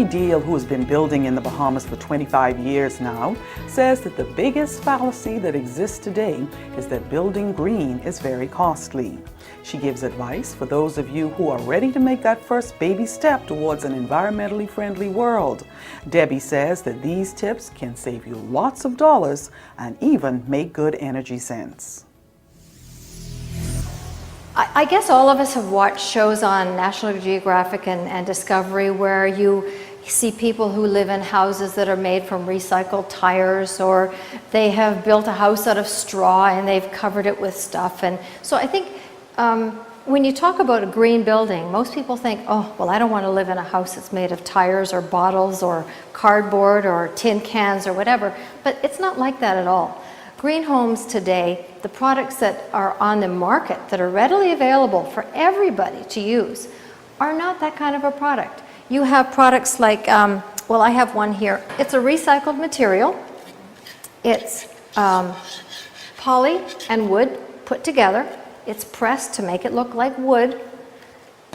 Debbie Deal, who has been building in the Bahamas for 25 years now, says that the biggest fallacy that exists today is that building green is very costly. She gives advice for those of you who are ready to make that first baby step towards an environmentally friendly world. Debbie says that these tips can save you lots of dollars and even make good energy sense. I guess all of us have watched shows on National Geographic and Discovery where you see people who live in houses that are made from recycled tires, or they have built a house out of straw and they've covered it with stuff. And so I think when you talk about a green building, most people think, oh, well, I don't want to live in a house that's made of tires or bottles or cardboard or tin cans or whatever. But it's not like that at all. Green homes today, the products that are on the market that are readily available for everybody to use are not that kind of a product. You have products like, well, I have one here. It's a recycled material. It's poly and wood put together. It's pressed to make it look like wood.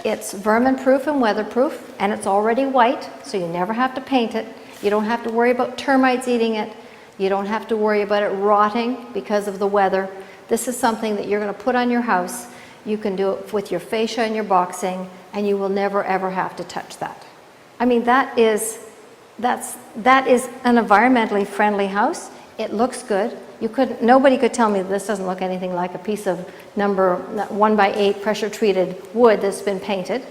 It's vermin-proof and weatherproof, and it's already white, so you never have to paint it. You don't have to worry about termites eating it. You don't have to worry about it rotting because of the weather. This is something that you're going to put on your house. You can do it with your fascia and your boxing, and you will never ever have to touch that. I mean, that is an environmentally friendly house. It looks good. Nobody could tell me that this doesn't look anything like a piece of number 1x8 pressure treated wood that's been painted.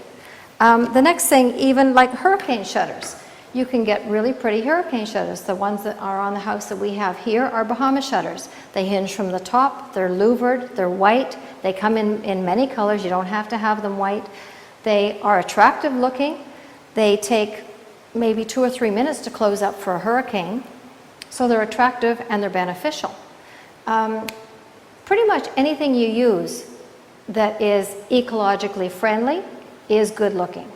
The next thing, even like hurricane shutters. You can get really pretty hurricane shutters. The ones that are on the house that we have here are Bahama shutters. They hinge from the top, they're louvered, they're white. They come in many colors. You don't have to have them white. They are attractive looking. They take maybe 2 or 3 minutes to close up for a hurricane. So they're attractive and they're beneficial. Pretty much anything you use that is ecologically friendly is good looking.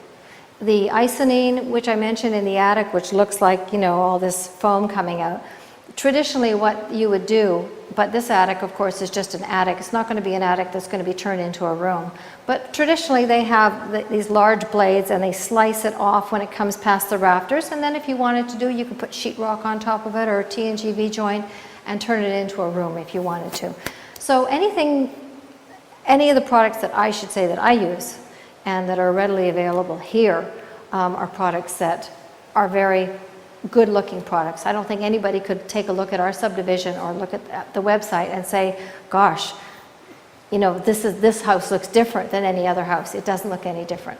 The isonine, which I mentioned in the attic, which looks like, you know, all this foam coming out. Traditionally what you would do, but this attic of course is just an attic. It's not going to be an attic that's going to be turned into a room. But traditionally they have these large blades and they slice it off when it comes past the rafters. And then if you wanted to do, you could put sheetrock on top of it or a T&G V-joint and turn it into a room if you wanted to. So any of the products that I should say that I use and that are readily available here are products that are very good looking products. I don't think anybody could take a look at our subdivision or look at the website and say, gosh, you know, this house looks different than any other house. It doesn't look any different.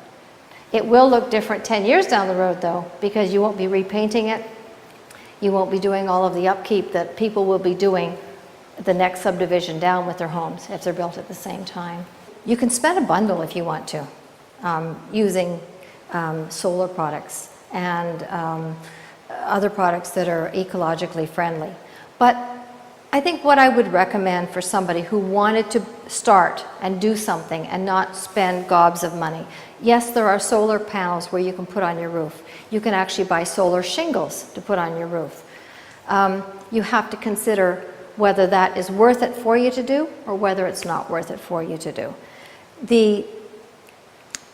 It will look different 10 years down the road though, because you won't be repainting it. You won't be doing all of the upkeep that people will be doing the next subdivision down with their homes if they're built at the same time. You can spend a bundle if you want to, using solar products and other products that are ecologically friendly. But I think what I would recommend for somebody who wanted to start and do something and not spend gobs of money. Yes, there are solar panels where you can put on your roof. You can actually buy solar shingles to put on your roof. You have to consider whether that is worth it for you to do or whether it's not worth it for you to do.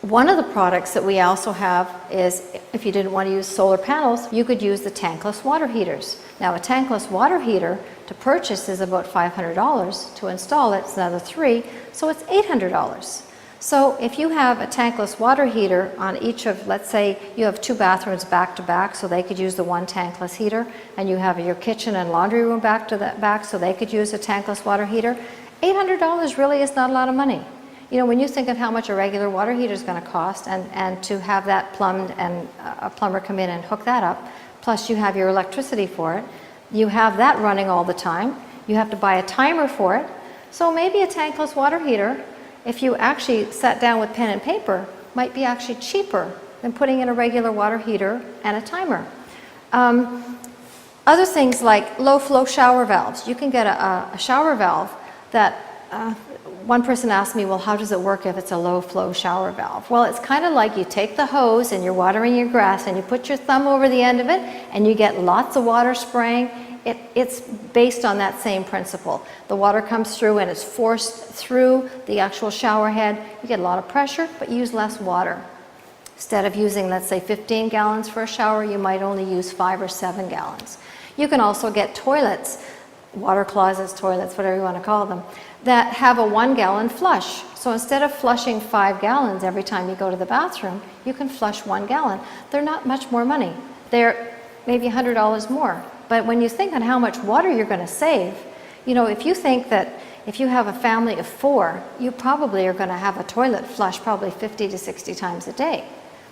One of the products that we also have is, if you didn't want to use solar panels, you could use the tankless water heaters. Now a tankless water heater to purchase is about $500. To install it's another $300, so it's $800. So if you have a tankless water heater on each of, let's say you have 2 bathrooms back to back, so they could use the one tankless heater, and you have your kitchen and laundry room back to that back, so they could use a tankless water heater, $800 really is not a lot of money. You know, when you think of how much a regular water heater is going to cost, and to have that plumbed and a plumber come in and hook that up, plus you have your electricity for it, you have that running all the time, you have to buy a timer for it, so maybe a tankless water heater, if you actually sat down with pen and paper, might be actually cheaper than putting in a regular water heater and a timer. Other things like low flow shower valves. You can get a shower valve that one person asked me, well, how does it work if it's a low flow shower valve? Well, it's kind of like you take the hose and you're watering your grass and you put your thumb over the end of it and you get lots of water spraying. It's based on that same principle. The water comes through and it's forced through the actual shower head. You get a lot of pressure, but you use less water. Instead of using, let's say, 15 gallons for a shower, you might only use 5 or 7 gallons. You can also get toilets, water closets, toilets, whatever you want to call them, that have a 1-gallon flush. So instead of flushing 5 gallons every time you go to the bathroom, you can flush 1 gallon. They're not much more money. They're maybe $100 more. But when you think on how much water you're going to save, you know, if you think that if you have a family of 4, you probably are going to have a toilet flush probably 50 to 60 times a day.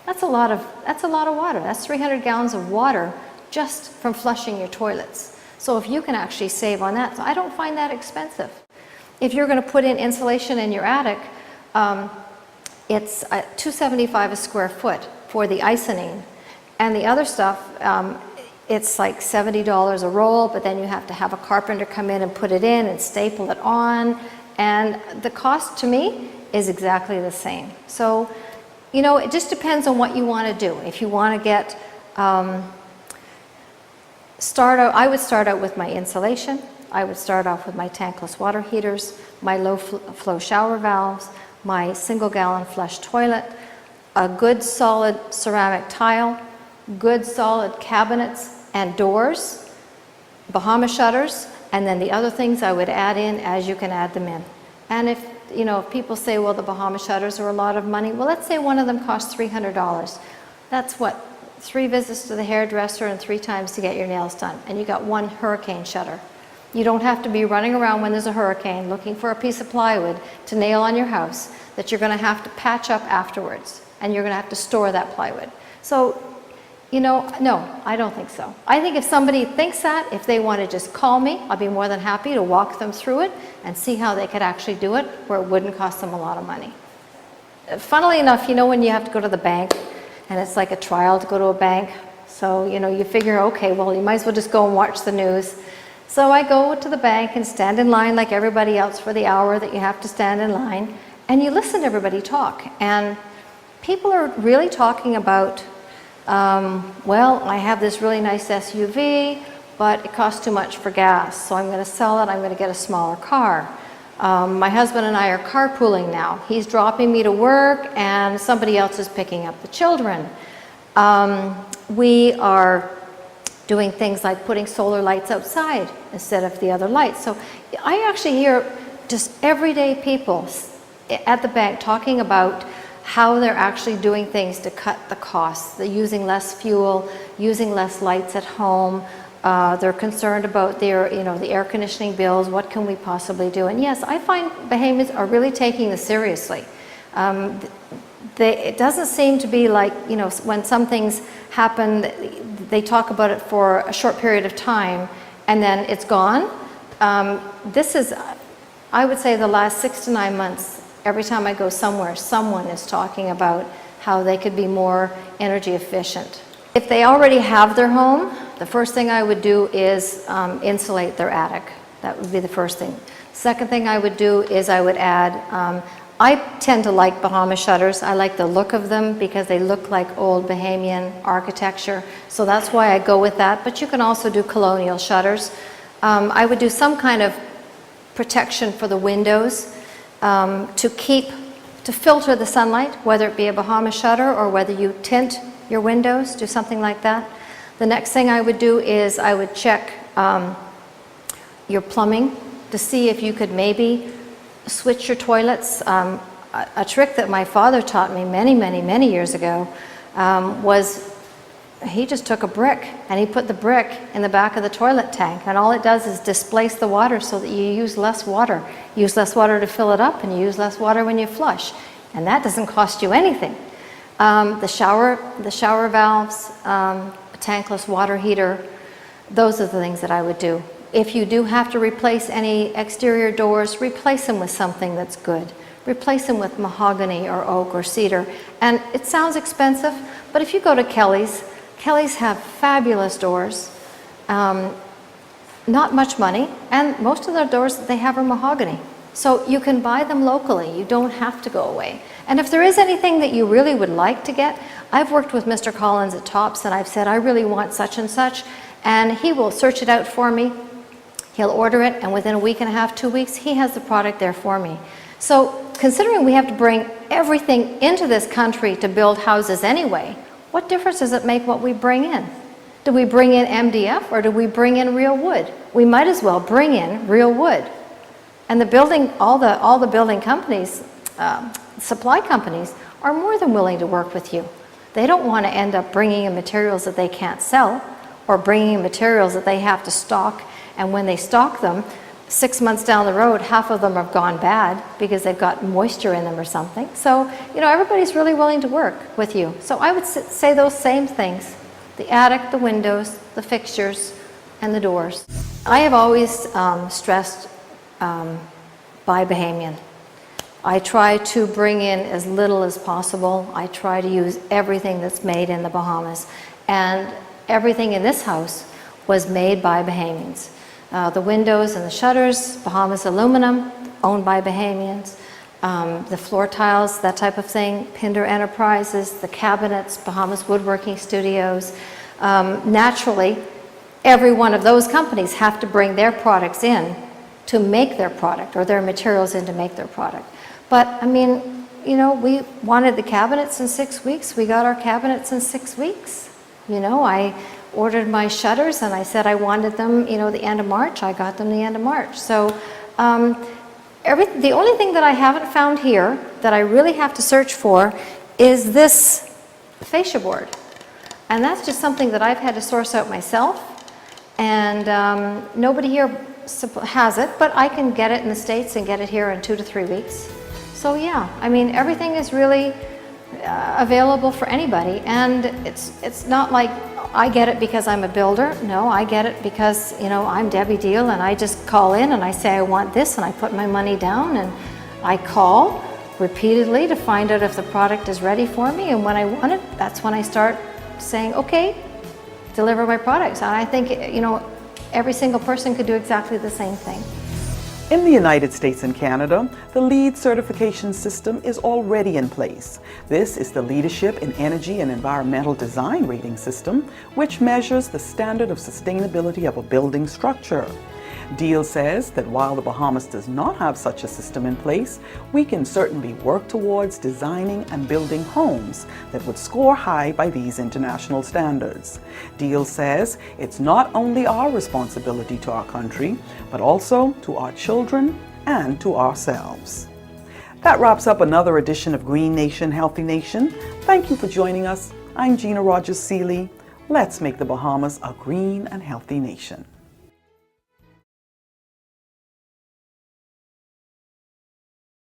That's a lot of water. That's 300 gallons of water just from flushing your toilets. So if you can actually save on that, so I don't find that expensive. If you're going to put in insulation in your attic, it's $2.75 a square foot for the isonine. And the other stuff, it's like $70 a roll, but then you have to have a carpenter come in and put it in and staple it on. And the cost to me is exactly the same. So, you know, it just depends on what you want to do. If you want to get, I would start out with my insulation. I would start off with my tankless water heaters, my low flow shower valves, my single-gallon flush toilet, a good solid ceramic tile, good solid cabinets and doors, Bahama shutters, and then the other things I would add in as you can add them in. And if, you know, if people say, well, the Bahama shutters are a lot of money, well, let's say one of them costs $300. That's what, 3 visits to the hairdresser and 3 times to get your nails done, and you got 1 hurricane shutter. You don't have to be running around when there's a hurricane looking for a piece of plywood to nail on your house that you're going to have to patch up afterwards, and you're going to have to store that plywood. So, you know, no, I don't think so. I think if somebody thinks that, if they want to just call me, I'll be more than happy to walk them through it and see how they could actually do it where it wouldn't cost them a lot of money. Funnily enough, you know, when you have to go to the bank and it's like a trial to go to a bank, so, you know, you figure, okay, well, you might as well just go and watch the news. So I go to the bank and stand in line like everybody else for the hour that you have to stand in line, and you listen to everybody talk. And people are really talking about, well, I have this really nice SUV, but it costs too much for gas, so I'm going to sell it, I'm going to get a smaller car. My husband and I are carpooling now. He's dropping me to work, and somebody else is picking up the children. We are doing things like putting solar lights outside instead of the other lights. So I actually hear just everyday people at the bank talking about how they're actually doing things to cut the costs. They're using less fuel, using less lights at home. They're concerned about their, you know, the air conditioning bills. What can we possibly do? And yes, I find Bahamians are really taking this seriously. It doesn't seem to be like, you know, when some things happen, they talk about it for a short period of time and then it's gone. This is, I would say, the last 6 to 9 months, every time I go somewhere, someone is talking about how they could be more energy efficient. If they already have their home, the first thing I would do is insulate their attic. That would be the first thing. Second thing I would do is I would add, I tend to like Bahama shutters. I like the look of them because they look like old Bahamian architecture. So that's why I go with that. But you can also do colonial shutters. I would do some kind of protection for the windows to filter the sunlight, whether it be a Bahama shutter or whether you tint your windows, do something like that. The next thing I would do is I would check your plumbing to see if you could maybe switch your toilets. A trick that my father taught me many years ago was he just took a brick and he put the brick in the back of the toilet tank, and all it does is displace the water so that you use less water. You use less water to fill it up and you use less water when you flush, and that doesn't cost you anything. The shower valves, a tankless water heater, those are the things that I would do. If you do have to replace any exterior doors, replace them with something that's good. Replace them with mahogany or oak or cedar. And it sounds expensive, but if you go to Kelly's have fabulous doors, not much money, and most of their doors that they have are mahogany. So you can buy them locally. You don't have to go away. And if there is anything that you really would like to get, I've worked with Mr. Collins at Tops, and I've said, I really want such and such, and he will search it out for me. He'll order it, and within a week and a half, 2 weeks, he has the product there for me. So considering we have to bring everything into this country to build houses anyway, what difference does it make what we bring in? Do we bring in MDF or do we bring in real wood? We might as well bring in real wood. And the building, all the building companies, supply companies, are more than willing to work with you. They don't want to end up bringing in materials that they can't sell or bringing in materials that they have to stock, and when they stock them, 6 months down the road, half of them have gone bad because they've got moisture in them or something. So, you know, everybody's really willing to work with you. So I would say those same things: the attic, the windows, the fixtures, and the doors. I have always stressed buy Bahamian. I try to bring in as little as possible. I try to use everything that's made in the Bahamas. And everything in this house was made by Bahamians. The windows and the shutters, Bahamas aluminum, owned by Bahamians. The floor tiles, that type of thing, Pinder Enterprises. The cabinets, Bahamas Woodworking Studios. Naturally, every one of those companies have to bring their products in to make their product, or their materials in to make their product. But I mean, you know, we wanted the cabinets in 6 weeks. We got our cabinets in 6 weeks. You know, I ordered my shutters and I said I wanted them, you know, the end of March. I got them the end of March. So the only thing that I haven't found here that I really have to search for is this fascia board. And that's just something that I've had to source out myself. And nobody here has it, but I can get it in the States and get it here in 2 to 3 weeks. So yeah, I mean, everything is really available for anybody, and it's not like I get it because I'm a builder. No, I get it because, you know, I'm Debbie Deal, and I just call in and I say I want this, and I put my money down, and I call repeatedly to find out if the product is ready for me, and when I want it, that's when I start saying, okay, deliver my products. And I think, you know, every single person could do exactly the same thing. In the United States and Canada, the LEED certification system is already in place. This is the Leadership in Energy and Environmental Design rating system, which measures the standard of sustainability of a building structure. Deal says that while the Bahamas does not have such a system in place, we can certainly work towards designing and building homes that would score high by these international standards. Deal says it's not only our responsibility to our country, but also to our children and to ourselves. That wraps up another edition of Green Nation, Healthy Nation. Thank you for joining us. I'm Gina Rogers-Seeley. Let's make the Bahamas a green and healthy nation.